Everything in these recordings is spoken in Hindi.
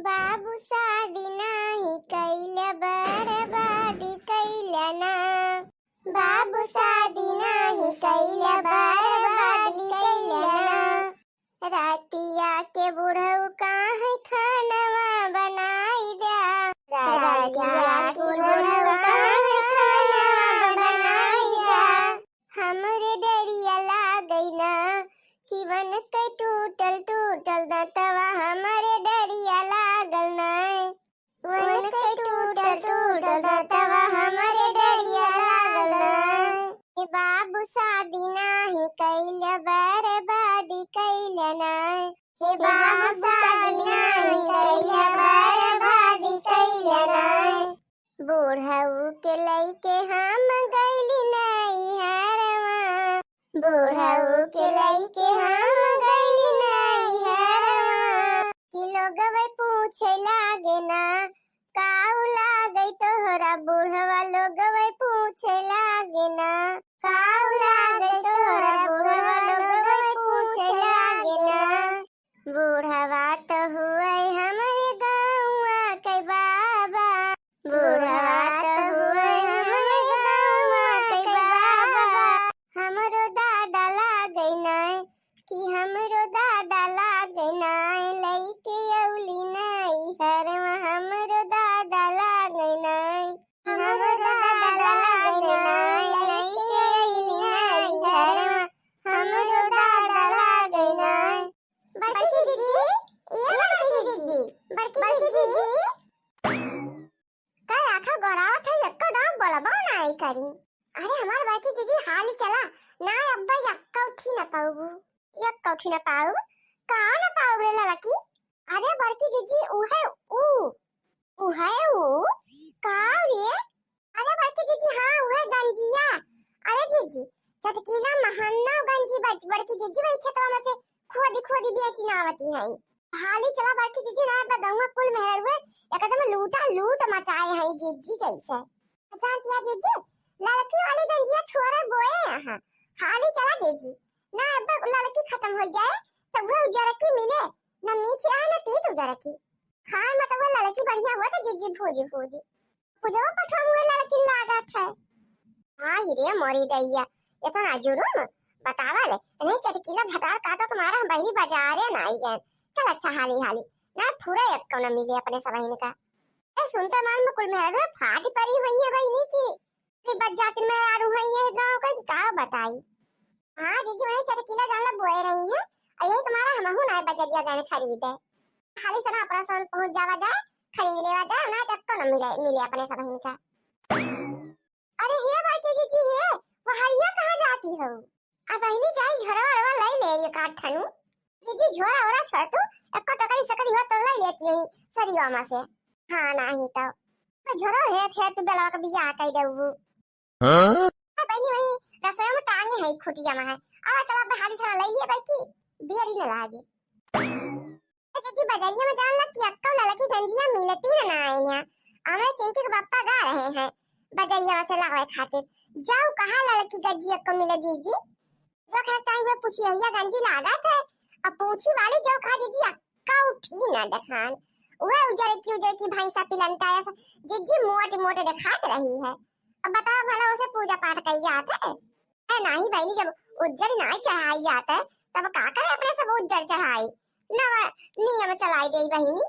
बाबू शादी नाही कैल बरबादी कैल ना। बाबू शादी नाही कैल बरबादी कैल ना। रातिया के बुढ़ऊ काहे खानवा बनाई द्या। रातिया के बुढ़ऊ काहे खानवा बनाई द्या। हमरे डरिया लागई ना कि वन के टूटल टूटल दतवा हमारे डरिया लागल नाय। वन के टूटल टूटल दतवा हमारे डरिया लागल नाय। ए बाबू शादी नाही कैल बरबादी कैल नाय। हे बाबू शादी नाही कैल बरबादी कैल नाय। बूढ़ऊ के लइके हम गइली नहीं हरवा। बूढ़ऊ के लइके हम गइली नहीं हरवा। कि लोगवे पूछे लागे ना काऊ लागई तोहरा। बूढ़वा लोगवे पूछे लागे ना काऊ लागई तोहरा। बूढ़वा लोगवे पूछे लागे ना। बूढ़वा तो हुए हमरे गाँवा के बाबा। बूढ़वा तो हुए हमरे गाँवा के बाबा। हमरो दादा लागई नाय कि हमरो दादा लागई नाय। लइके औली नाई हरवा हमरो दादा लागई नाय। हमरो दादा लागई नाय। लइके औली नाई हरवा हमरो दादा लागई नाय। बड़की जीजी ये बड़की जीजी बड़की जीजी काय आखा गोरावत है यक्को दाम बोलबो नाई करी। अरे हमार बड़की दीदी हाली चला ना अब्बा यक्का उठी न पाऊ। यक्का उठी न पाऊ का न पाऊ रे लड़की। अरे बड़की दीदी उहे ऊ का रे। अरे बड़की दीदी हाँ उहे गंजिया। अरे जीजी चटकीला महन्ना गंजी बड़की दीदी वही खेतवा में से खोदी बेची नावती है। हाली चला बड़की दीदी ना बगौवा कुल मेहर हुए एकदम लूटा लूट मचाए है जीजी जैसे। जानती है जीजी लड़की वाली गंजिया थोड़े बोए यहाँ। हाली चला जीजी ना अब लड़की खत्म हो जाए तो वो उजरकी मिले ना मीठ रहे ना तीत उजरकी। खाए मत वो लड़की बढ़िया हुआ तो जीजी भूजी पूजवा पठाम हुए लड़की लागत है। हाँ रे मोरी दैया ये तो ना जुर्म बतावा ले नहीं चटकीला भतार काटो तुम्हारा हम बहनी बाजारे ना आई गए। चल अच्छा हाली ना पूरा एक कौन मिले अपने सबहिन का। ए सुनते मान में कुल मेरे फाटी परी हुई है बहनी की बच जाती में आरू है ये गांव का का बताई। हां जीजी वही चटकीला जानला बोए रही है और यही तुम्हारा हमहु ना बजरिया जाने खरीदे। खाली सना अपना सन पहुंच जावा जाए खरीद लेवा जाए ना तक को न मिले अपने सबहिन का। अरे ये बड़की जीजी ये वो हरिया कहां जाती हो। अब बहनी जाई झोरा ले ले ये काट ठनु। जीजी झोरा ओरा छोड़ तू एक टकरी सकरी हो तो ले लेती है सरिया में से। हां नहीं तो झोरा है थे तू बेला का बिया कई देऊ। हां बहनी वही रसोई में टांगे है खुटिया में है। आ चला बहाली थरा ले लिए भाई की देरी न लागे। जीजी बजरिया में जान लग कि अक्का न लगी गंजिया मिलती न ना आईया। हमरे चिंकी के पापा गा रहे हैं बजरिया से लावे खातिर। जाओ कहां लड़की गंजिया को मिले जीजी। जो कहता है वो पूछी है गंजी लागत है। अब पूछी वाली जो कहा जीजी अक्का उठी ना दिखान वह उजर की भैंसा पिलंटा ऐसा जीजी मोटे दिखात रही है। अब बताओ भला उसे पूजा पाठ कई जाता है। नहीं बहनी जब उज्जर नहीं चढ़ाई जाता है तब का करे अपने सब उज्जर चढ़ाई नव नियम चलाई गई बहनी।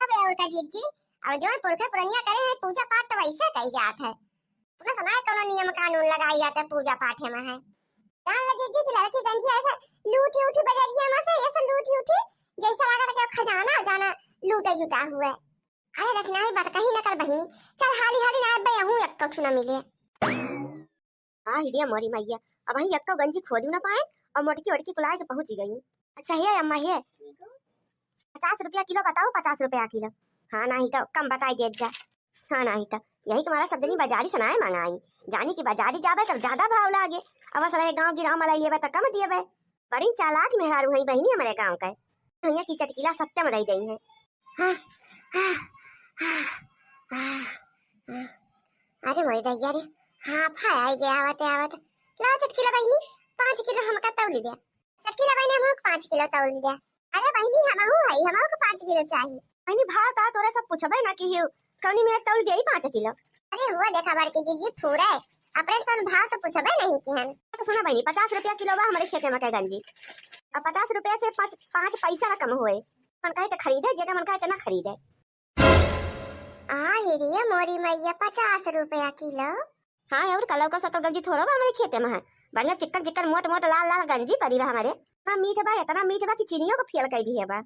अब उल्टा जीजी अब जो पुरखे पुरनिया करे है पूजा पाठ तो वैसे कई जाता है। तुमने सुना है कोनो नियम कानून लगाई जाता है पूजा पाठ में है। जान ले जीजी की लड़की गंजी ऐसा लूटी उठी बजरिया में से ऐसा लूटी उठी जैसा लगा था कि खजाना जाना लूटे जुटा हुआ है। अरे रखना ही बात कहीं न कर बहनी। चल हाली ना बे हूं एक कठु न मिले। हां हिरिया मोरी मैया अब वही एक गंजी खोदू ना पाए और मोटकी कुलाए के पहुंच गई। अच्छा है अम्मा है 50 रुपया किलो बताओ 50 रुपया किलो। हाँ नहीं तो कम बताई दे जा। हाँ नहीं तो यही तुम्हारा सब जनी बाजारी सनाए मंगाई जानी की बाजारी जाबे तब ज्यादा भाव लागे। अब असरे गांव गिराव में लेबे त कम दिएबे। बड़ी चालाक मेहरारू है बहनी हमारे गांव का। भैया की चटकीला सत्य में दई गई है। हाँ अरे मोरी दैया रे हाँ फाय गया आवत लाओ चटकीला बहनी 5 किलो हमका तौली दे। चटकीला बहनी हमको 5 किलो तौली दे। अरे बहनी हमहु है हमको 5 किलो चाहिए। अनी भाव ता तोरे सब पूछबे ना कि कौनी में एक तौली देई 5 किलो। अरे वो देखा बड़की जीजी फूरा है अपने सन भाव तो पूछबे नहीं कि हम। तो सुना बहनी 50 रुपया किलो बा हमारे खेते में के गंजी। अब 50 रुपया से 5 पैसा ना कम होए। मन कहे तो खरीदे जेका मन कहे तो ना खरीदे। हिरिया मोरी मैया 50 रुपया किलो। हां और कलौ का सतो गंजी थोरो बा हमारे खेते में है। बढ़िया चिकन चिकन मोट मोट लाल लाल गंजी परी बा हमारे। हां मीठ बा इतना मीठ बा कि चीनियों को फेल कर दी है बा।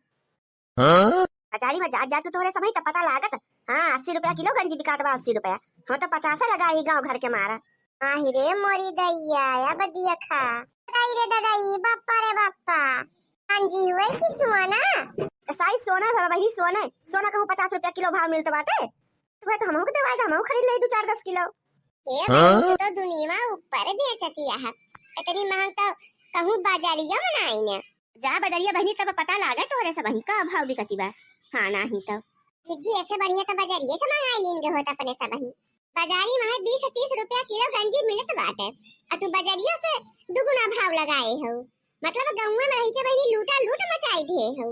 हां बाजारी में जा तू तोरे समय तो पता लागत। हां 80 रुपया किलो गंजी बिकात बा 80 रुपया। हम तो 50 लगा ही गांव घर के मारा। हिरे मोरी दैया या बदिया खा। दाई रे दाई बाप्पा रे बाप्पा। गंजी हुए कि सोना? साई सोना है भाई सोना। सोना कहूं 50 रुपया किलो भाव मिलत बाटे। तो हमहू के दवाई हमहू खरीद ले 2-4-10 किलो। ये तो दुनिया में ऊपर बेचती है। इतनी महंग तो कहूं बाजारिया में नहीं ने। जा बदरिया बहनी तब पता लागे तोरे से बहनी का भाव बिकती बा। हां नहीं तो जी ऐसे बढ़िया तो बाजारिया से मंगाई लेंगे होता अपने सब ही। बाजारी में 20-30 रुपया किलो गंजी मिलत बाटे। और तू बाजारिया से दुगुना भाव लगाए हो। मतलब गांव में रही के बहनी लूटा लूट मचाई दिए हो।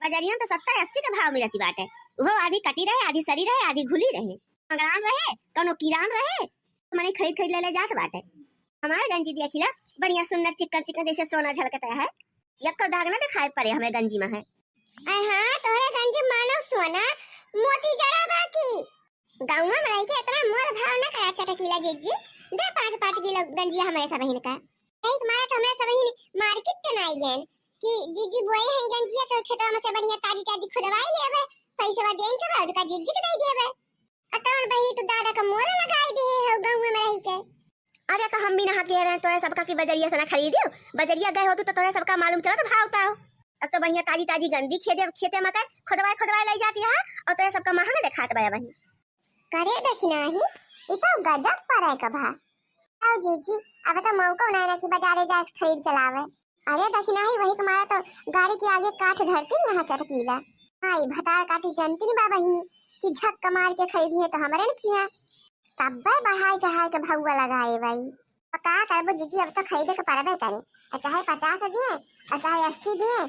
बाजारिया तो 70-80 का भाव मिलती बाटे। वो आधी कटी रहे आधी सरी रहे आधी घुली रहे। मगरान रहे कोनो किरान रहे मने खरीद ले जात बाटे। हमारे गंजी दिया खिला बढ़िया सुंदर चिकन चिकन जैसे सोना झलकता है। यक्को दाग ना दिखाई पड़े हमें गंजी में है। हां तोरे गंजी मानो सोना मोती जड़ा बाकी। गांव में रही के इतना मोल भाव ना करा चटकीला जीजी। दे 5-5 किलो गंजी हमारे सब बहन का। एक मारा तो हमारे सब बहन मार्केट के नाई गए कि जीजी बोए है गंजी तो खेतवा में से बढ़िया ताजी ताजी खुदवाई लेबे पैसा देन के बाद का जीजी के दे देबे। अतवन बहनी तो दादा का मोल लगाई दे हो गांव में रही के। अरे तो हम भी ना कह रहे हैं तोरे सबका की बजरिया से ना खरीदियो। बजरिया गए हो तो तोरे सबका मालूम चला तो भाव ताओ। अब तो बढ़िया ताजी ताजी गंदी खेते में खुदवाई लाई जाती है और तोरे सबका महंगा दिखात बा वही। करे देखना ही ये तो गजब पर है कभा। आओ जीजी अब तो मौका नहीं ना कि बाजारे जा खरीद के लावे। अरे देखना ही वही तुम्हारा तो गाड़ी के आगे काट धरती यहां चटकीला। हां भटार काटी जनती नहीं बाबा ही कि झक मार के खरीदी है तो हमारे ने किया। तब बढ़ाई चढ़ाई के भाव लगाए भाई। पता करबो जीजी अब तो खरीदे के परबे करे। चाहे 50 दिए और चाहे 80 दिए।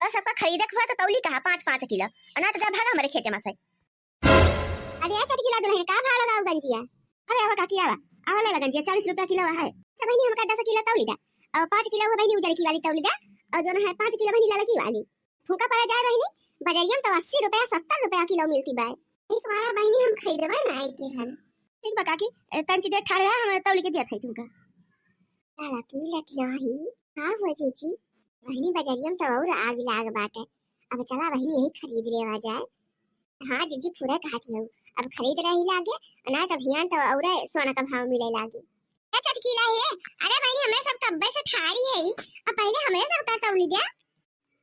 बस सबका खरीदे के तो तौली कहा 5-5 किलो। अना तो जा भागा हमारे खेते में से। अरे यार चटकीला दुल्हन का भाव लगाओ गंजिया। अरे आवा काकी आवा ले गंजिया 40 रुपया किलो है। तो बहनी हमका 10 किलो तौली दा और 5 किलो वो बहनी उजल की वाली तौली दा और दोनों है 5 किलो बहनी ललकी वाली। फूका पड़ा जाए बहनी बाजारिया में तो 80 रुपया 70 रुपया किलो मिलती बा। एक बार बहनी हम खरीदबे ना है कि हम ठीक बा काकी तंची दे ठाड़ रहा हम तौली के दिया थे तुमका। लकी नहीं हां वो जीजी बहनी बाजारिया में तो और आग लाग बाटे। अब चला बहनी यही खरीद लेवा जाए। हां जीजी पूरा कहती हूं अब खरीद रही लागे ना तो भियान तो और सोना का भाव मिले लागे। क्या चटकीला है? अरे बहनी हमें सब कब्बे से ठाड़ी है अब पहले हमें सब का तौली दे।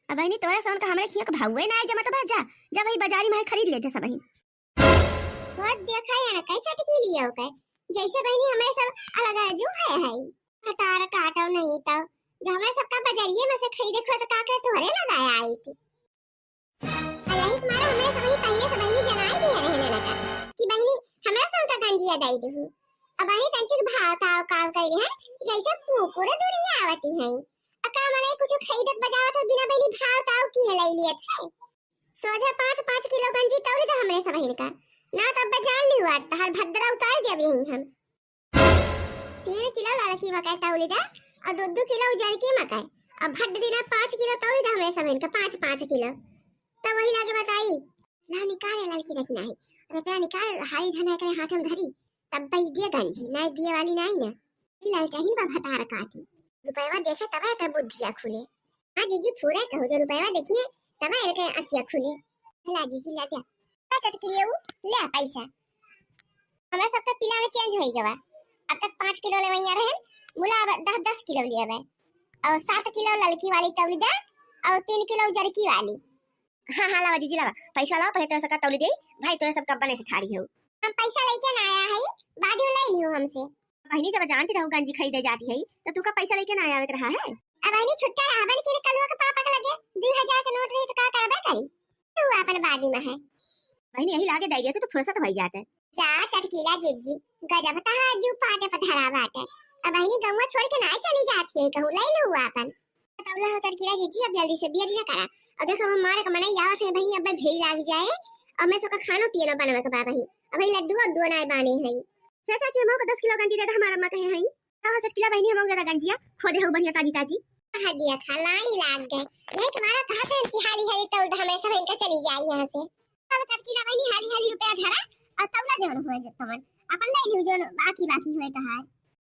अब बहनी तोरे सोन का हमरे खिया का भाव है ना जमा तो जा जा वही बाजारी में खरीद लेते सब बहनी। बहुत देखा है ना कई चटकीली है ओके जैसे बहनी हमें सब अलग अलग जो है हतार काटो नहीं तो जो हमें सबका बाजारिये में से खरीदे खो तो काकर तोरे लगाया आई थी। यही तुम्हारा हमें सब ही पहले से बहनी जनाई दिए रहने लगा कि बहनी हमरा सोन का गंजिया दई दहु। अब बहनी तंचिक भाव ताव काव कइले है जैसे कुकुर दुनिया आवती है। अका मने कुछ खरीदत बजावत बिना बहनी भाव ताव की है लई लियत है। सोझा 5-5 किलो गंजी तौली दे हमरे सब बहन का ना तब बजान ली हुआ हर भद्रा उतार दिया भी हम 3 किलो ललकी मकई तौली दे और 2 किलो उजर की मकई अब भद्द दिना 5 किलो तौली दे हमरे सब इनका 5-5 किलो तब वही लागे बताई ना निकाले ललकी देखी नहीं रुपया निकाल हारी धन के हाथ में धरी तब भाई दिए गंजी ना दिए वाली नहीं ना लाल चाहिए बा भटार काटी रुपया देखे तब है बुद्धिया खुले। हां जीजी पूरा कहो जो रुपया देखिए तब है के आंखियां खुले। ला जीजी ला दिया चटकी ले ले पैसा हमरा सबका पिला में चेंज होई गवा। अब तक 5 किलो लेवैया रहे मुला 10 किलो लेवे और 7 किलो ललकी वाली तौली दे और 3 किलो जरकी वाली। हां हां लावा जीजी लावा पैसा लाओ पहले तोरे सबका तौली दे भाई तोरे सबका बने से ठाड़ी हो। हम पैसा लेके ना आया है बाद में ले लियो हमसे। बहनी जब जानती रहू गंजी खरीदे जाती है तो तू का पैसा लेके ना आवे रहा है। अब बहनी छुट्टा रहबन के कलुआ के पापा के लगे 2000 का नोट रही तो का करबे करी तू अपन बादी में है। बहनी यही लागे दे दिया तो फुर्सत हो जाता है। जा चटकीला जीजी गजब तहाजू पाटे पधरा बाटे। अब बहनी गंवा छोड़ के ना चली जाती है कहूं ले लो अपन तौला हो चटकीला जीजी अब जल्दी से बियर ना करा और देखो हमारे का मनाई आवत है बहनी, अब भीड़ लाग जाए और मैं सबका खानो पियो ना बनवे के बा बही। अब भाई लड्डू और दो नाय बाने है। हे चाची हमो को 10 किलो गंजी दे दे हमारा अम्मा कहे हई। का चटकीला बहनी हमो ज्यादा गंजिया खोदे हो बढ़िया ताजी ताजी। हदिया खलानी लाग गए। यही तुम्हारा कहा था कि हाली हाली तो हमें सब इनका चली जाए यहां से। अब चटकीला बहनी हाली हाली रुपया धरा और तौला जवन होए जतमन अपन ले लियो जो बाकी बाकी होए तो है।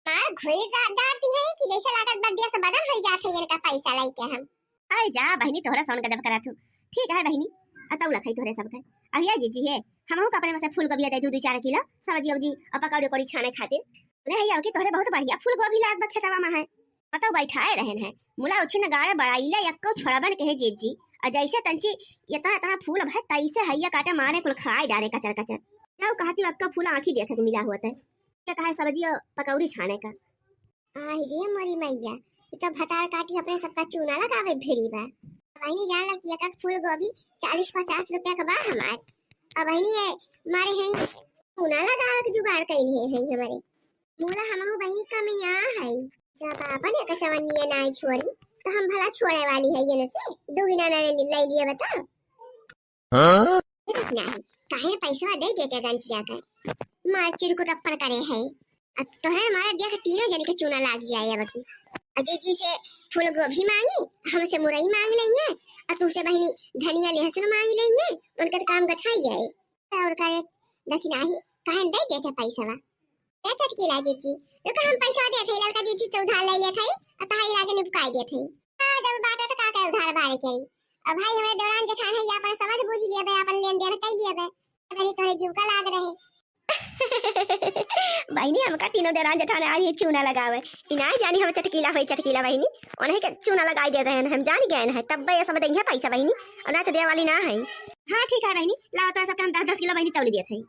मार घोड़ी डांटती है कि जैसे लागत बदिया से बदल हो जाते हैं इनका पैसा लाई के हम। आए जा बहनी तोहरा सोन गदब करा थू। ठीक है बहनी अतौला खाई तोहरे सब के। अब ये जीजी है हमहु का अपने में से फूल गोभी दे 2-4 किलो सब्जी उजी और पकौड़े कोड़ी छाने खातिर। ले है कि तोहरे बहुत बढ़िया फूल गोभी लाग खेतवा में है। पता बैठाए रहन है मुला उछिन गाड़े बड़ाईला यक्को छोड़बन कहे जीजी और जैसे तंची इतना इतना फूल भय तैसे हैया काटे मारे कुल खाए डाले कचर कचर। क्या कहती अक्का फूल आंखी देखे के मिला होता है क्या कहा सब्जी और पकौड़ी छाने का। आई रे मोरी मैया ये तो भतार काटी अपने सबका चूना लगावे भिड़ी बा। बहनी जान ला कि एक फूल गोभी 40-50 रुपया का बा हमार। अब बहनी है मारे हैं चूना लगावे के जुगाड़ कइले हैं हमारे मोला हमहु बहनी कमिया है। जब अपन एक चवन्नी नाई छोड़ी तो हम भला छोड़े वाली है ये न से दुगना ना ले लिए बता। हां नहीं काहे पैसा दे दे के गंजिया का मार चिड़को टप्पड़ करे है। अब तोहरा हमारा देख तीनों जन के चूना लाग जाए अब की। अजय जी से फूल गोभी मांगी हमसे मुरई मांग लेंगे और तुमसे बहनी धनिया लहसुन मांग लेंगे उनका तो काम गठाई जाए। और कहे दक्षिणा ही काहे दे देते पैसा वा क्या चटकीला जीजी रुका हम पैसा दे थे लड़का जीजी से उधार ले लिया था और ताई लागे निपकाई दे थे। हां जब बात है तो का का उधार बारे करी। अब भाई हमारे दौरान जेठान है अपन समझ बूझ लिया बे अपन लेन देन कई लिया बे अभी तोरे जीव का लाग रहे। बहनी हमका तीनों दौरान जेठान आ रही चूना लगावे इनाय जानी हम चटकीला होई चटकीला बहनी उन्हें के चूना लगाई दे रहे हैं हम जान गए हैं तब ये सब देंगे पैसा बहनी और ना तो दे वाली ना है। हां ठीक है बहनी लाओ तो सब हम 10-10 किलो बहनी तौली दिए थे।